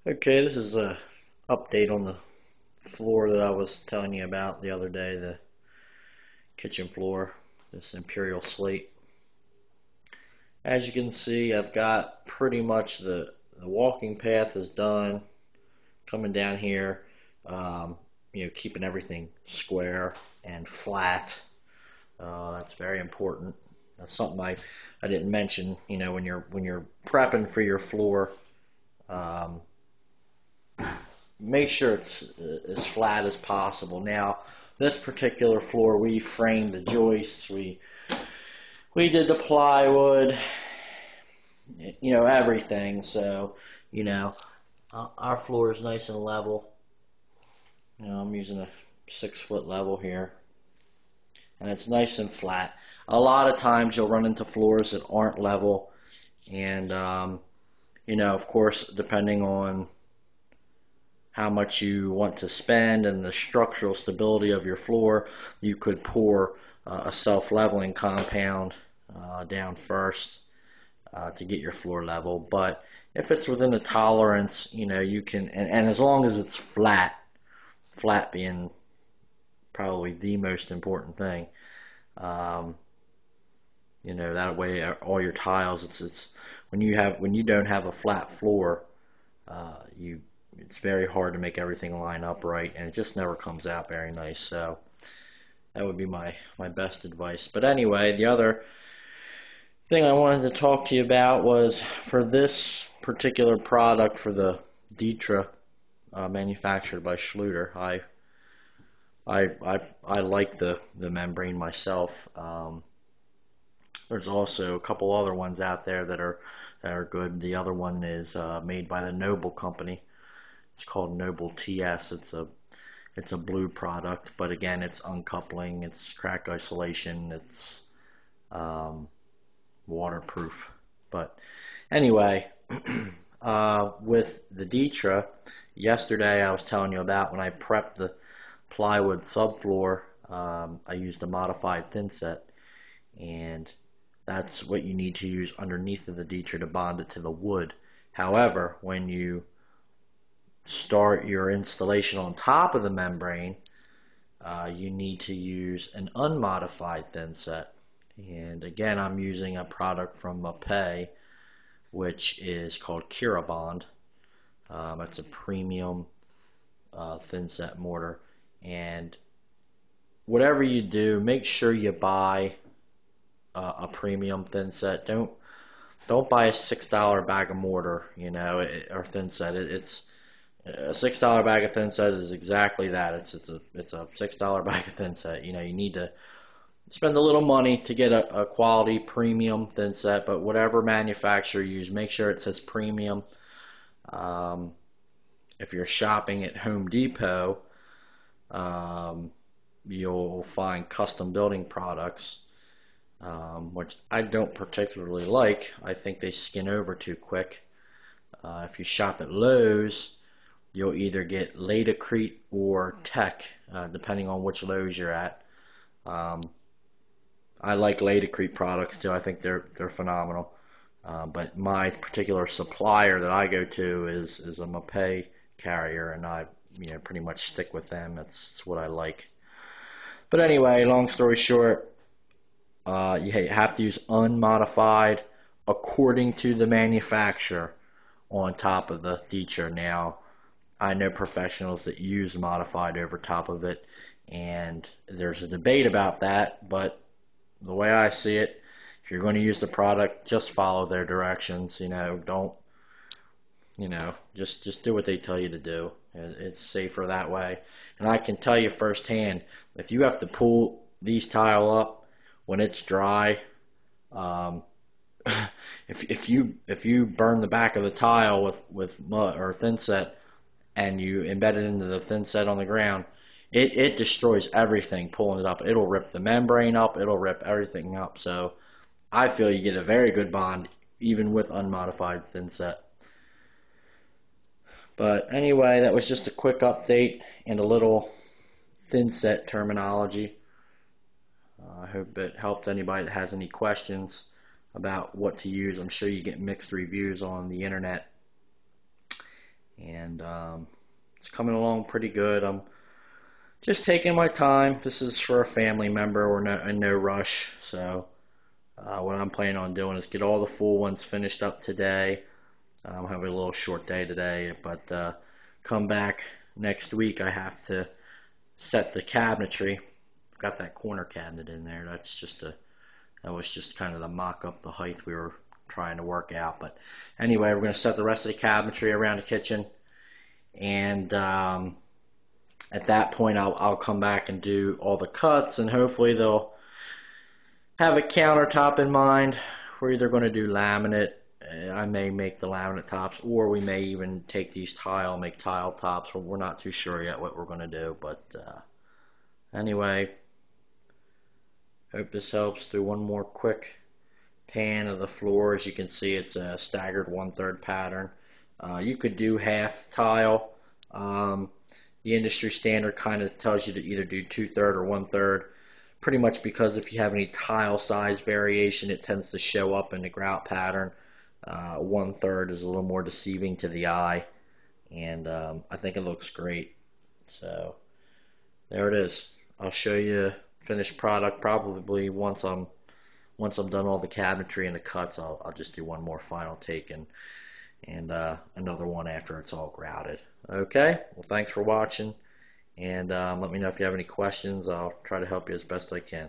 Okay, this is a update on the floor that I was telling you about the other day, the kitchen floor, this Imperial slate. As you can see, I've got pretty much the walking path is done, coming down here, keeping everything square and flat. That's very important. That's something I didn't mention. When you're prepping for your floor, um, make sure it's as flat as possible. Now, this particular floor, we framed the joists, we did the plywood, everything. So, you know, our floor is nice and level. I'm using a 6 foot level here, and it's nice and flat. A lot of times you'll run into floors that aren't level, and of course, depending on how much you want to spend and the structural stability of your floor, you could pour a self-leveling compound down first to get your floor level. But if it's within a tolerance, you can, and as long as it's flat being probably the most important thing, um, that way all your tiles, it's when you don't have a flat floor, you it's very hard to make everything line up right, and it just never comes out very nice. So that would be my best advice. But anyway, the other thing I wanted to talk to you about was for this particular product, for the DITRA, manufactured by Schluter. I like the membrane myself. There's also a couple other ones out there that are good. The other one is made by the Noble company. It's called Noble TS. It's a blue product, but again, it's uncoupling, it's crack isolation, it's waterproof. But anyway, with the DITRA, yesterday I was telling you about when I prepped the plywood subfloor, I used a modified thin set, and that's what you need to use underneath of the DITRA to bond it to the wood. However, when you start your installation on top of the membrane, you need to use an unmodified thin set. And again, I'm using a product from Mapei, which is called Kirabond. It's a premium thin set mortar. And whatever you do, make sure you buy a premium thin set. Don't buy a $6 bag of mortar, or thin set. It's a $6 bag of thin set is exactly that. It's a $6 bag of thin set. You need to spend a little money to get a quality premium thin set, but whatever manufacturer you use, make sure it says premium. If you're shopping at Home Depot, you'll find custom building products, which I don't particularly like. I think they skin over too quick. If you shop at Lowe's, you'll either get Laticrete or Tech, depending on which Lowe's you're at. I like Laticrete products too. I think they're phenomenal. But my particular supplier that I go to is a Mapei carrier, and I pretty much stick with them. That's what I like. But anyway, long story short, you have to use unmodified according to the manufacturer on top of the DITRA. Now, I know professionals that use modified over top of it, and there's a debate about that, but the way I see it, if you're going to use the product, just follow their directions. Don't, just do what they tell you to do. It's safer that way. And I can tell you firsthand, if you have to pull these tile up when it's dry, if you burn the back of the tile with mud or thin set, and you embed it into the thin set on the ground, it destroys everything pulling it up. It'll rip the membrane up. It'll rip everything up. So I feel you get a very good bond even with unmodified thin set. But anyway, that was just a quick update and a little thin set terminology. I hope it helped anybody that has any questions about what to use. I'm sure you get mixed reviews on the internet. and it's coming along pretty good. I'm just taking my time. This is for a family member. We're not in no rush. So what I'm planning on doing is get all the full ones finished up today. I'm having a little short day today, but come back next week. I have to set the cabinetry. I've got that corner cabinet in there. That was just kind of the mock up the height we were trying to work out. But anyway, we're going to set the rest of the cabinetry around the kitchen, and at that point I'll come back and do all the cuts, and hopefully they'll have a countertop in mind. We're either going to do laminate. I may make the laminate tops, or we may even take these tile and make tile tops. We're not too sure yet what we're going to do, but anyway, hope this helps. Do one more quick pan of the floor. As you can see, it's a staggered 1/3 pattern. You could do half tile. The industry standard kind of tells you to either do 2/3 or 1/3, pretty much because if you have any tile size variation, it tends to show up in the grout pattern. 1/3 is a little more deceiving to the eye, and I think it looks great. So there it is. I'll show you finished product probably once I'm done all the cabinetry and the cuts. I'll just do one more final take and another one after it's all grouted. Okay, well, thanks for watching, and let me know if you have any questions. I'll try to help you as best I can.